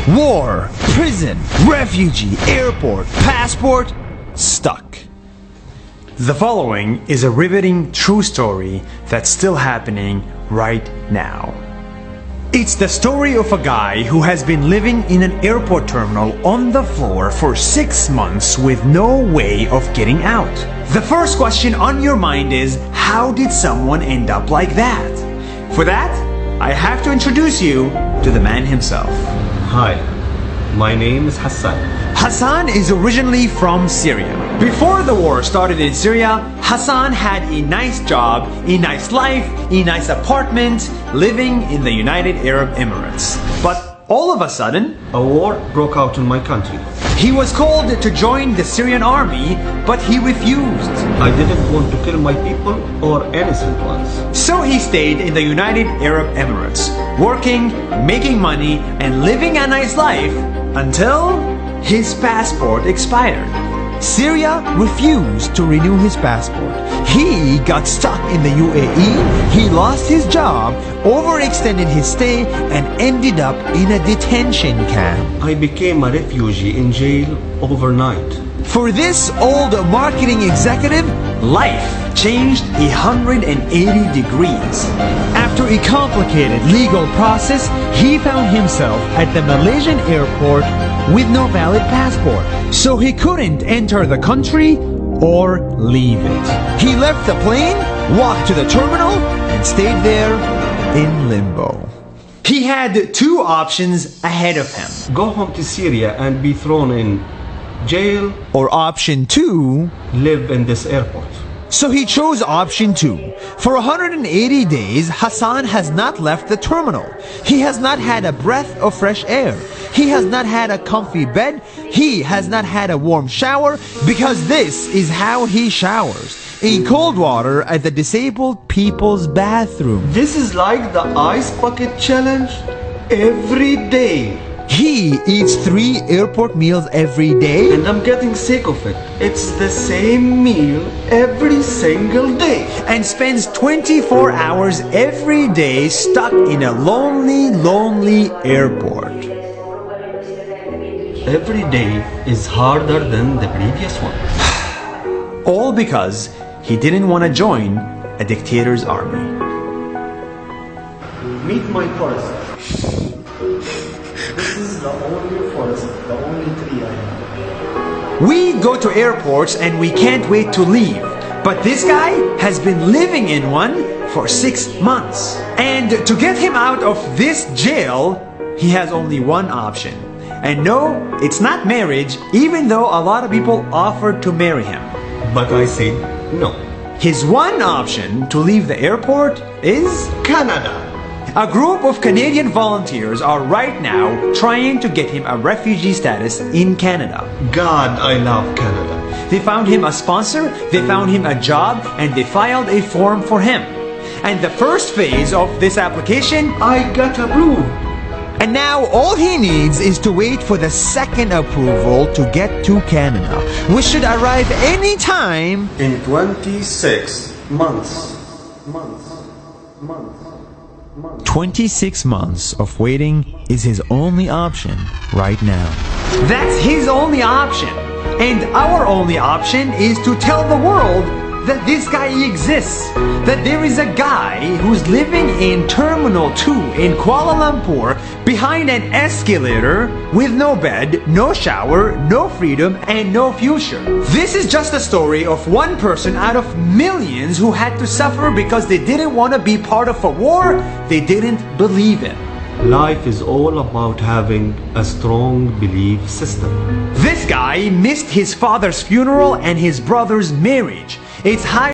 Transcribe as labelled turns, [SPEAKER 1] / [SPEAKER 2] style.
[SPEAKER 1] War, prison, refugee, airport, passport, stuck. The following is a riveting true story that's still happening right now. It's the story of a guy who has been living in an airport terminal on the floor for 6 months with no way of getting out. The first question on your mind is, how did someone end up like that? For that, I have to introduce you to the man himself.
[SPEAKER 2] Hi, my name is Hassan.
[SPEAKER 1] Hassan is originally from Syria. Before the war started in Syria, Hassan had a nice job, a nice life, a nice apartment, living in the United Arab Emirates. But all of a sudden,
[SPEAKER 2] A war broke out in my country.
[SPEAKER 1] he was called to join the Syrian army, but he refused.
[SPEAKER 2] I didn't want to kill my people or innocent ones.
[SPEAKER 1] So he stayed in the United Arab Emirates, working, making money, and living a nice life until his passport expired. Syria refused to renew his passport. He got stuck in the UAE, he lost his job, overextended his stay, and ended up in a detention camp.
[SPEAKER 2] I became a refugee in jail overnight.
[SPEAKER 1] For this old marketing executive, life changed 180 degrees. After a complicated legal process, he found himself at the Malaysian airport with no valid passport, so he couldn't enter the country or leave it. He left the plane, walked to the terminal, and stayed there in limbo. He had two options ahead of him.
[SPEAKER 2] Go home to Syria and be thrown in jail,
[SPEAKER 1] Or option two,
[SPEAKER 2] live in this airport.
[SPEAKER 1] so he chose option two. For 180 days, Hassan has not left the terminal. He has not had a breath of fresh air. He has not had a comfy bed. He has not had a warm shower, because this is how he showers: in cold water at the disabled people's bathroom.
[SPEAKER 2] This is like the ice bucket challenge every day.
[SPEAKER 1] He eats 3 airport meals every day.
[SPEAKER 2] And I'm getting sick of it. It's the same meal every single day.
[SPEAKER 1] And spends 24 hours every day stuck in a lonely airport.
[SPEAKER 2] Every day is harder than the previous one.
[SPEAKER 1] All because he didn't want to join a dictator's army.
[SPEAKER 2] Meet my forest. This is the only forest, the only tree I have.
[SPEAKER 1] We go to airports and we can't wait to leave. But this guy has been living in one for 6 months. And to get him out of this jail, he has only one option. And no, it's not marriage, even though a lot of people offered to marry him.
[SPEAKER 2] But I said no.
[SPEAKER 1] His one option to leave the airport is
[SPEAKER 2] Canada.
[SPEAKER 1] a group of Canadian volunteers are right now trying to get him a refugee status in Canada.
[SPEAKER 2] God, I love Canada.
[SPEAKER 1] They found him a sponsor, they found him a job, and they filed a form for him. And the first phase of this application,
[SPEAKER 2] I got approved.
[SPEAKER 1] and now all he needs is to wait for the second approval to get to Canada, which should arrive anytime.
[SPEAKER 2] In 26 months.
[SPEAKER 1] 26 months of waiting is his only option right now. That's his only option. And our only option is to tell the world that this guy exists. That there is a guy who's living in Terminal 2 in Kuala Lumpur behind an escalator with no bed, no shower, no freedom, and no future. This is just a story of one person out of millions who had to suffer because they didn't want to be part of a war they didn't believe in.
[SPEAKER 2] Life is all about having a strong belief system.
[SPEAKER 1] This guy missed his father's funeral and his brother's marriage. It's high